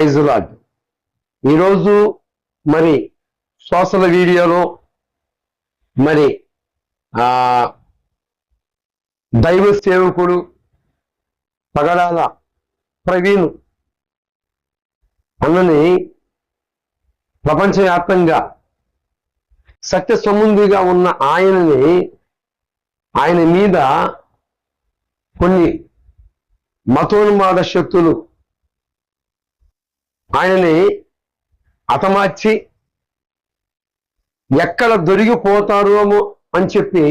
Praise lord. ఈరోజు మరి social వీడియోలో మరి దైవ సేవకుడు పగడాల ప్రవీణ్ అన్నని ప్రపంచవ్యాప్తంగా సత్య సంబంధిగా ఉన్న ఆయన మీద కొన్ని మతోన్మాద శక్తులు ఆయనని హతమార్చి ఎక్కడ దొరికిపోతారేమో అని చెప్పి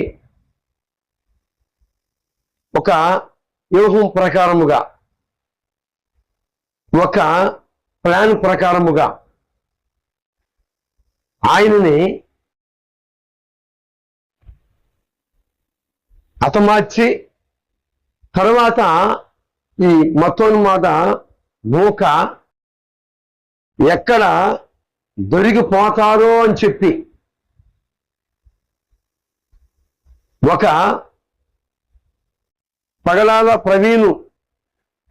ఒక వ్యూహం ప్రకారముగా, ఒక ప్లాన్ ప్రకారముగా ఆయనని హతమార్చి తర్వాత ఈ మతోన్మాద మూక ఎక్కడ దొరికిపోతారో అని చెప్పి ఒక పగడాల ప్రవీణ్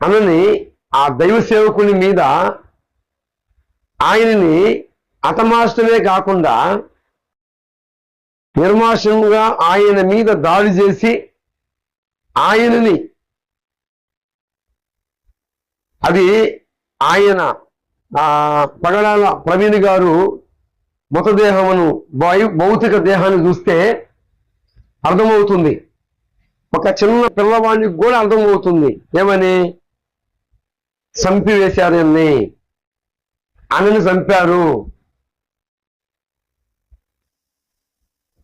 అనని ఆ దైవ సేవకుని మీద ఆయనని హతమార్చడమే కాకుండా నిర్మాషంగా ఆయన మీద దాడి చేసి ఆయనని అది ఆయన పగడాల ప్రవీణ్ గారు మృతదేహమును భౌతిక దేహాన్ని చూస్తే అర్థమవుతుంది. ఒక చిన్న పిల్లవాడికి కూడా అర్థమవుతుంది ఏమని, చంపివేశారు ఆయనని చంపారు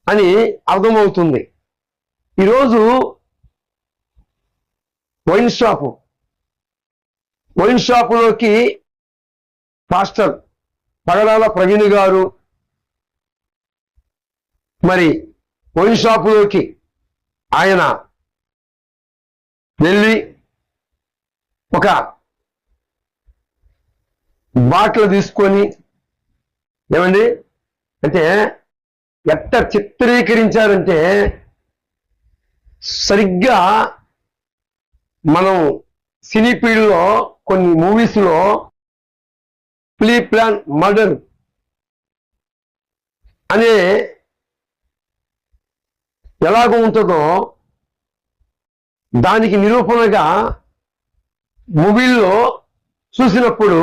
అని అర్థమవుతుంది. ఈరోజు వైన్ షాపులోకి పాస్టర్ పగడాల ప్రవీణ్ గారు మరి వైన్ షాపులోకి ఆయన వెళ్ళి ఒక బాటిల్ తీసుకొని ఏమండి అంటే ఎట్ట చిత్రీకరించారంటే సరిగ్గా మనం సినీ ఫీల్డ్లో కొన్ని మూవీస్లో ప్రీ ప్లాన్ మర్డర్ అనే ఎలాగ ఉంటుందో దానికి నిరూపణగా మూవీల్లో చూసినప్పుడు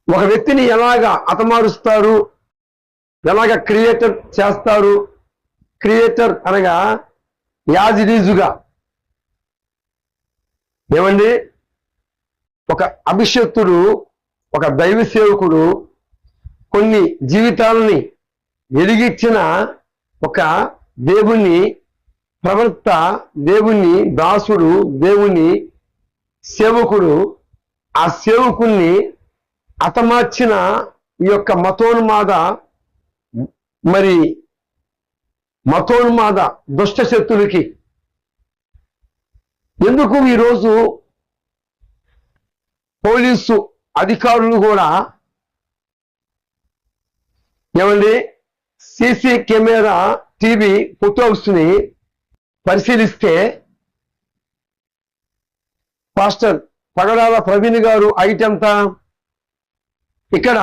ఒక వ్యక్తిని ఎలాగ హతమారుస్తారు, ఎలాగ క్రియేటర్ చేస్తారు, క్రియేటర్ అనగా యాజిడీజుగా ఏమండి ఒక అభిషక్తుడు, ఒక దైవ సేవకుడు కొన్ని జీవితాలని వెలిగించిన ఒక దేవుని ప్రవక్త, దేవుని దాసుడు, దేవుని సేవకుడు, ఆ సేవకుణ్ణి హతమార్చిన ఈ యొక్క మతోన్మాద దుష్ట శక్తులకి ఎందుకు ఈరోజు పోలీసు అధికారులు కూడా ఏమండి సీసీ కెమెరా టీవీ ఫొటోస్ ని పరిశీలిస్తే పాస్టర్ పగడాల ప్రవీణ్ గారు హైట్ ఎంత, ఇక్కడ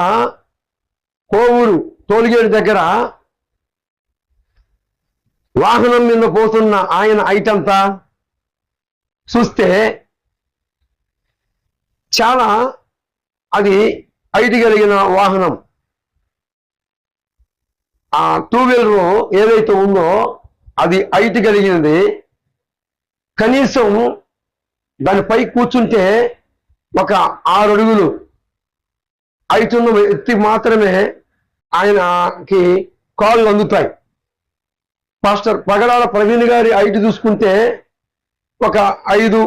కోవూరు టోల్గేట్ దగ్గర వాహనం మీద పోతున్న ఆయన హైట్ ఎంత చూస్తే చాలా అది హైట్ కలిగిన వాహనం. ఆ 2 వీలర్ ఏదైతే ఉందో అది హైట్ కలిగినది. కనీసం దానిపై కూర్చుంటే ఒక 6 అడుగులు హైట్ ఉన్న వ్యక్తి మాత్రమే ఆయనకి కాళ్ళు అందుతాయి. పాస్టర్ పగడాల ప్రవీణ్ గారి హైట్ చూసుకుంటే ఒక 5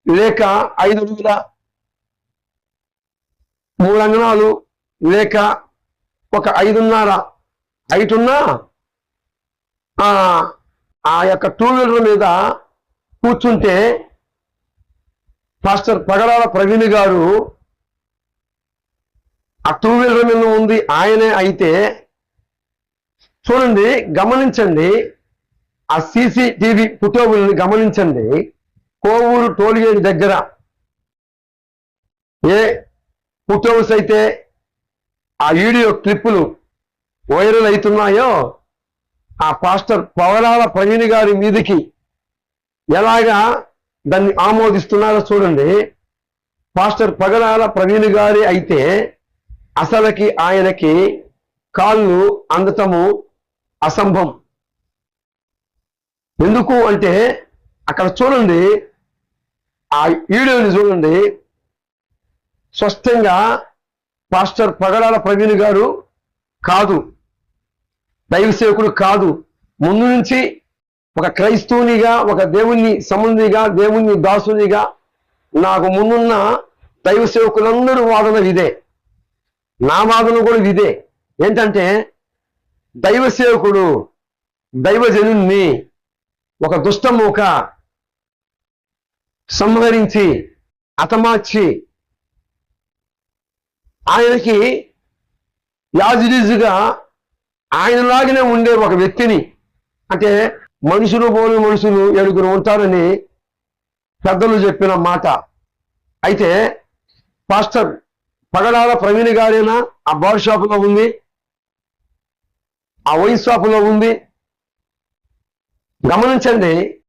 లేక 5 అడుగుల 3 అంగళాలు లేక ఒక 5.5 హైట్ ఉన్నా ఆ యొక్క 2 వీలర్ మీద కూర్చుంటే పాస్టర్ పగడాల ప్రవీణ్ గారు ఆ 2 వీలర్ మీద ఉంది ఆయనే అయితే చూడండి, గమనించండి, ఆ సీసీటీవీ ఫుటేజ్ని గమనించండి. కోవూరు టోల్గేట్ దగ్గర ఏ ఫోటోస్ అయితే ఆ వీడియో క్లిప్పులు వైరల్ అవుతున్నాయో ఆ పాస్టర్ పవరాల ప్రవీణ్ గారి మీదకి ఎలాగా దాన్ని ఆమోదిస్తున్నారో చూడండి. పాస్టర్ పగడాల ప్రవీణ్ గారి అయితే అసలుకి ఆయనకి కాళ్ళు అందటము అసంభవం. ఎందుకు అంటే అక్కడ చూడండి, ఆ వీడియోని చూడండి, స్పష్టంగా పాస్టర్ పగడాల ప్రవీణ్ గారు కాదు, దైవ సేవకుడు కాదు, ముందు నుంచి ఒక క్రైస్తవునిగా, ఒక దేవుని సంబంధిగా, దేవుని దాసునిగా నాకు ముందున్న దైవ సేవకులందరూ వాదన ఇదే, నా వాదన కూడా ఇదే. ఏంటంటే దైవ సేవకుడు దైవజనుణ్ణి ఒక దుష్టమూక సంహరించి హతమార్చి ఆయనకి యాజిడిజుగా ఆయనలాగానే ఉండే ఒక వ్యక్తిని, అంటే మనుషులు పోని మనుషులు 7 ఉంటారని పెద్దలు చెప్పిన మాట. అయితే పాస్టర్ పగడాల ప్రవీణ్ గారైనా ఆ బార్ షాపులో ఉంది, ఆ వైన్ షాపులో ఉంది. గమనించండి,